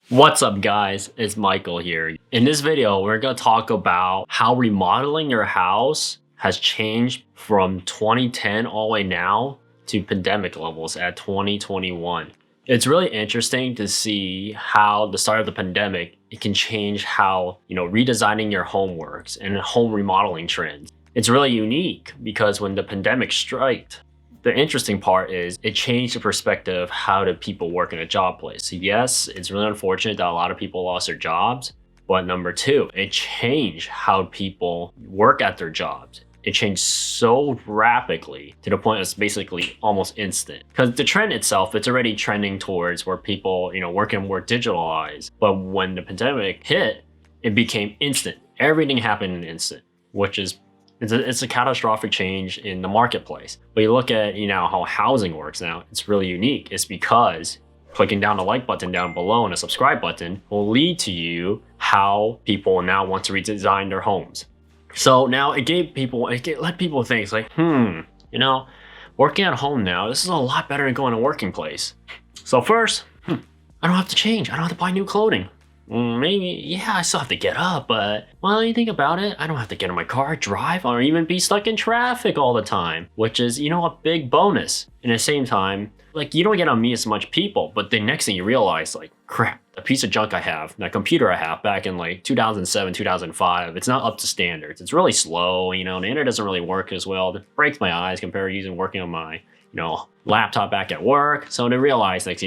What's up guys, it's Michael here. In this video, we're going to talk about how remodeling your house has changed from 2010 all the way now to pandemic levels at 2021. It's really interesting to see how the start of the pandemic, it can change how, redesigning your home works and home remodeling trends. It's really unique because when the pandemic struck, the interesting part is it changed the perspective of how do people work in a job place. So yes, it's really unfortunate that a lot of people lost their jobs, but number two, it changed how people work at their jobs. It changed so rapidly to the point it's basically almost instant. Because the trend itself, it's already trending towards where people, working more digitalized. But when the pandemic hit, it became instant. Everything happened in an instant, which is it's a catastrophic change in the marketplace. But you look at how housing works now, it's really unique. It's because clicking down the like button down below and a subscribe button will lead to you how people now want to redesign their homes. So now it let people think, it's like, working at home now, this is a lot better than going to a working place. So first, I don't have to change. I don't have to buy new clothing. Maybe, yeah, I still have to get up, but well, you think about it, I don't have to get in my car, drive, or even be stuck in traffic all the time, which is, a big bonus. And at the same time, like, you don't get to meet as much people, but the next thing you realize, like, crap, the piece of junk I have, that computer I have back in like 2007, 2005, it's not up to standards. It's really slow, the internet doesn't really work as well. It breaks my eyes compared to working on my, laptop back at work. So they realize, like,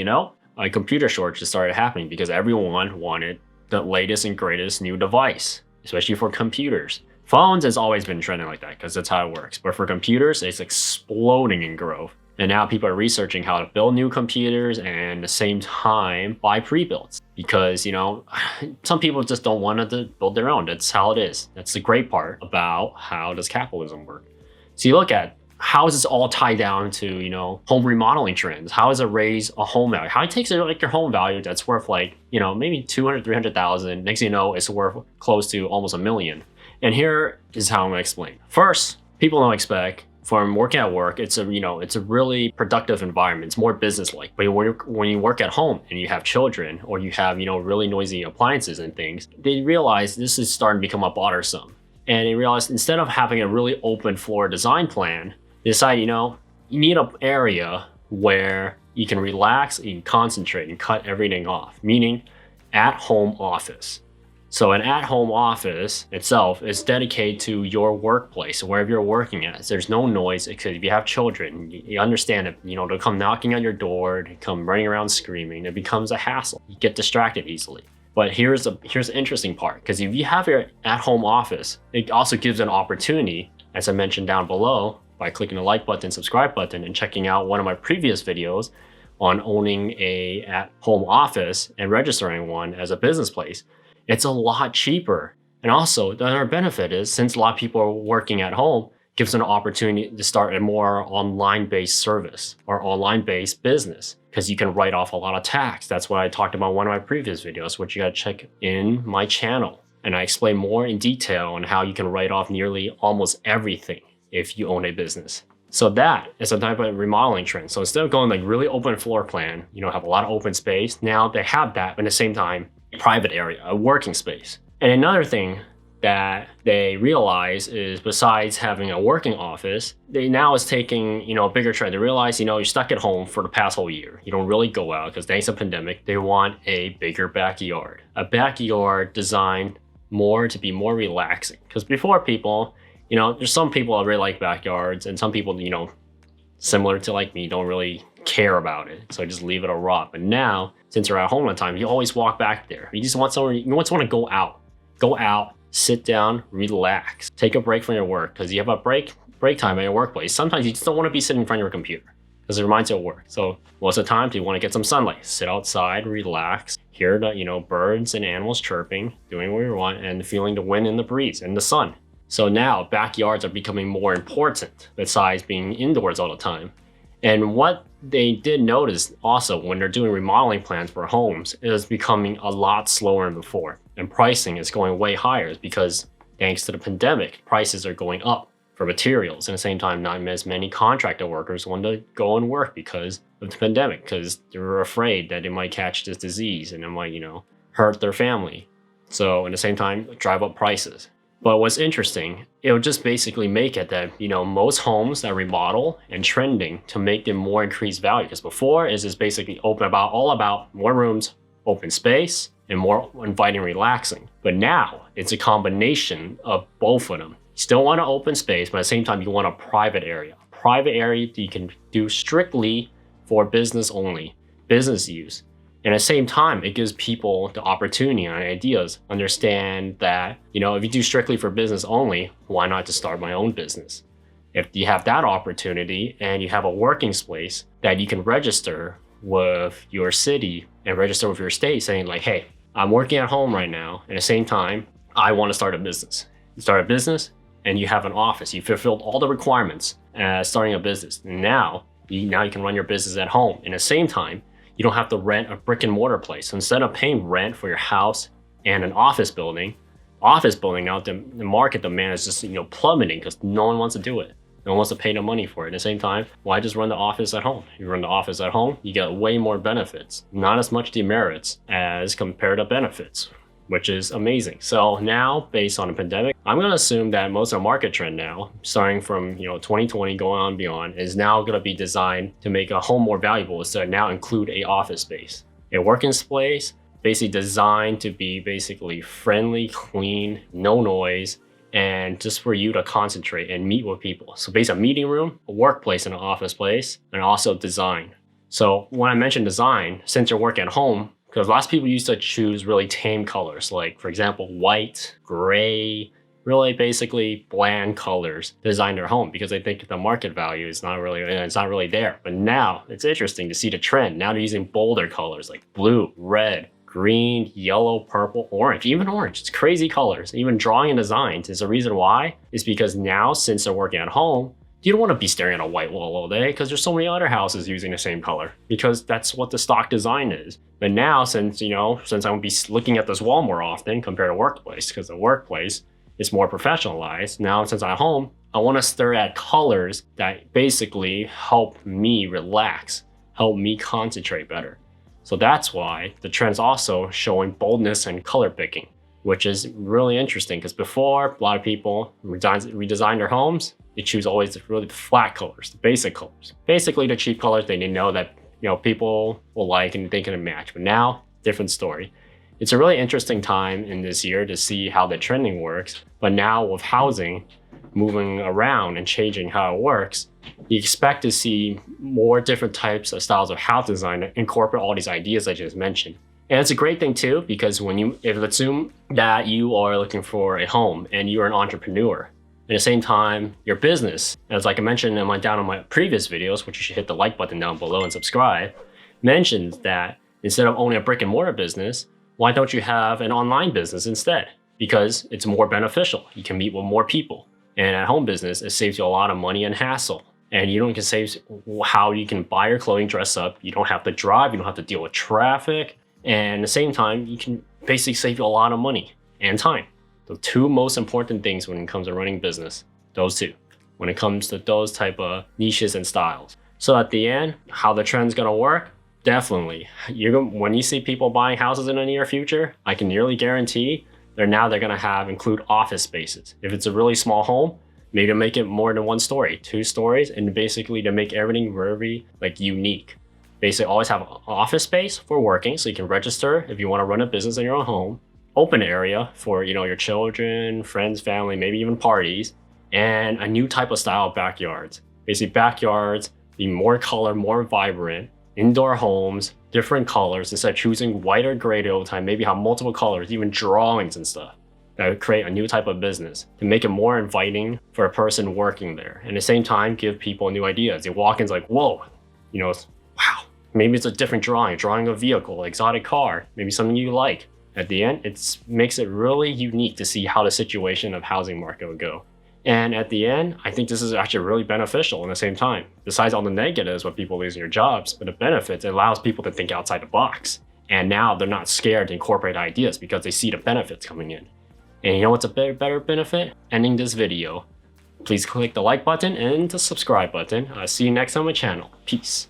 a computer shortage started happening because everyone wanted the latest and greatest new device, especially for computers. Phones has always been trending like that because that's how it works. But for computers, it's exploding in growth. And now people are researching how to build new computers and at the same time buy pre-builts because, some people just don't want to build their own. That's how it is. That's the great part about how does capitalism work. So you look at how is this all tied down to, home remodeling trends? How does it raise a home value? How it takes like your home value that's worth like, maybe 200, 300,000. Next thing you know, it's worth close to almost $1 million. And here is how I'm gonna explain. First, people don't expect from working at work, it's a really productive environment. It's more business-like. But when you work at home and you have children or you have, really noisy appliances and things, they realize this is starting to become a bothersome. And they realized instead of having a really open floor design plan, they decide, you need an area where you can relax, you can concentrate and cut everything off, meaning at-home office. So an at-home office itself is dedicated to your workplace, wherever you're working at. So there's no noise, because if you have children, you understand that, they'll come knocking on your door, they come running around screaming, it becomes a hassle. You get distracted easily. But here's the interesting part, because if you have your at-home office, it also gives an opportunity, as I mentioned down below, by clicking the like button, subscribe button, and checking out one of my previous videos on owning a at-home office and registering one as a business place. It's a lot cheaper. And also, the other benefit is, since a lot of people are working at home, gives an opportunity to start a more online-based service or online-based business, because you can write off a lot of tax. That's what I talked about in one of my previous videos, which you gotta check in my channel. And I explain more in detail on how you can write off nearly almost everything if you own a business. So that is a type of remodeling trend. So instead of going like really open floor plan, have a lot of open space, now they have that, but at the same time, a private area, a working space. And another thing that they realize is, besides having a working office, they now is taking, a bigger trend. They realize, you're stuck at home for the past whole year. You don't really go out because thanks to the pandemic, they want a bigger backyard. A backyard designed to be more relaxing. Because before, people, there's some people that really like backyards, and some people, similar to like me, don't really care about it. So just leave it a rot. But now, since you're at home all the time, you always walk back there. You just want somewhere, you just want to go out, sit down, relax, take a break from your work, because you have a break time at your workplace. Sometimes you just don't want to be sitting in front of your computer because it reminds you of work. So most of the time, you want to get some sunlight, sit outside, relax, hear the, birds and animals chirping, doing what you want, and feeling the wind and the breeze and the sun. So now backyards are becoming more important besides being indoors all the time. And what they did notice also when they're doing remodeling plans for homes is becoming a lot slower than before. And pricing is going way higher because thanks to the pandemic, prices are going up for materials. And at the same time, not as many contractor workers want to go and work because of the pandemic because they were afraid that they might catch this disease and it might, hurt their family. So at the same time, drive up prices. But what's interesting, it would just basically make it that, most homes that remodel and trending to make them more increased value. Because before is just basically all about more rooms, open space, and more inviting, relaxing. But now it's a combination of both of them. You still want an open space, but at the same time, you want a private area. Private area that you can do strictly for business only, business use. And at the same time, it gives people the opportunity and ideas, understand that, if you do strictly for business only, why not just start my own business? If you have that opportunity and you have a working space that you can register with your city and register with your state saying like, hey, I'm working at home right now. At the same time, I want to start a business. You start a business and you have an office. You fulfilled all the requirements starting a business. Now you can run your business at home. And at the same time, you don't have to rent a brick and mortar place. So instead of paying rent for your house and an office building now, the market demand is just plummeting because no one wants to do it. No one wants to pay the money for it. At the same time, why just run the office at home? You run the office at home, you get way more benefits. Not as much demerits as compared to benefits, which is amazing. So now, based on the pandemic, I'm going to assume that most of the market trend now, starting from 2020 going on beyond, is now going to be designed to make a home more valuable, is to now include a office space. A working space, basically designed to be basically friendly, clean, no noise, and just for you to concentrate and meet with people. So basically a meeting room, a workplace, and an office place, and also design. So when I mention design, since you're working at home, because lots of people used to choose really tame colors, like for example, white, gray, really basically bland colors to design their home because they think the market value is not really there. But now it's interesting to see the trend. Now they're using bolder colors like blue, red, green, yellow, purple, orange, even orange. It's crazy colors. Even drawing and designs is the reason why is because now since they're working at home, you don't want to be staring at a white wall all day because there's so many other houses using the same color because that's what the stock design is. But now since I won't be looking at this wall more often compared to workplace because the workplace is more professionalized. Now since I'm at home, I want to stare at colors that basically help me relax, help me concentrate better. So that's why the trend's also showing boldness and color picking, which is really interesting because before a lot of people redesign their homes, they choose always the really flat colors, the basic colors. Basically the cheap colors they know that people will like and they can match. But now, different story. It's a really interesting time in this year to see how the trending works. But now with housing moving around and changing how it works, you expect to see more different types of styles of house design that incorporate all these ideas I just mentioned. And it's a great thing too, because if let's assume that you are looking for a home and you're an entrepreneur, at the same time, your business, as like I mentioned down on my previous videos, which you should hit the like button down below and subscribe, mentions that instead of owning a brick and mortar business, why don't you have an online business instead? Because it's more beneficial. You can meet with more people. And at home business, it saves you a lot of money and hassle. And you can save how you can buy your clothing, dress up. You don't have to drive. You don't have to deal with traffic. And at the same time, you can basically save you a lot of money and time. The two most important things when it comes to running business, those two, when it comes to those type of niches and styles. So at the end, how the trend's gonna work, definitely. When you see people buying houses in the near future, I can nearly guarantee they're gonna include office spaces. If it's a really small home, maybe to make it more than 1 story, 2 stories, and basically to make everything very unique. Basically always have an office space for working so you can register if you want to run a business in your own home, open area for your children, friends, family, maybe even parties, and a new type of style of backyards. Basically backyards be more color, more vibrant, indoor homes, different colors instead of choosing white or gray the whole time, maybe have multiple colors, even drawings and stuff. That would create a new type of business to make it more inviting for a person working there. And at the same time, give people new ideas. They walk in, it's like, whoa, wow. Maybe it's a different drawing a vehicle, exotic car, maybe something you like. At the end, it makes it really unique to see how the situation of housing market would go. And at the end, I think this is actually really beneficial in the same time. Besides all the negatives with people losing their jobs, but the benefits, it allows people to think outside the box. And now they're not scared to incorporate ideas because they see the benefits coming in. And you know what's a better benefit? Ending this video. Please click the like button and the subscribe button. I'll see you next on my channel. Peace.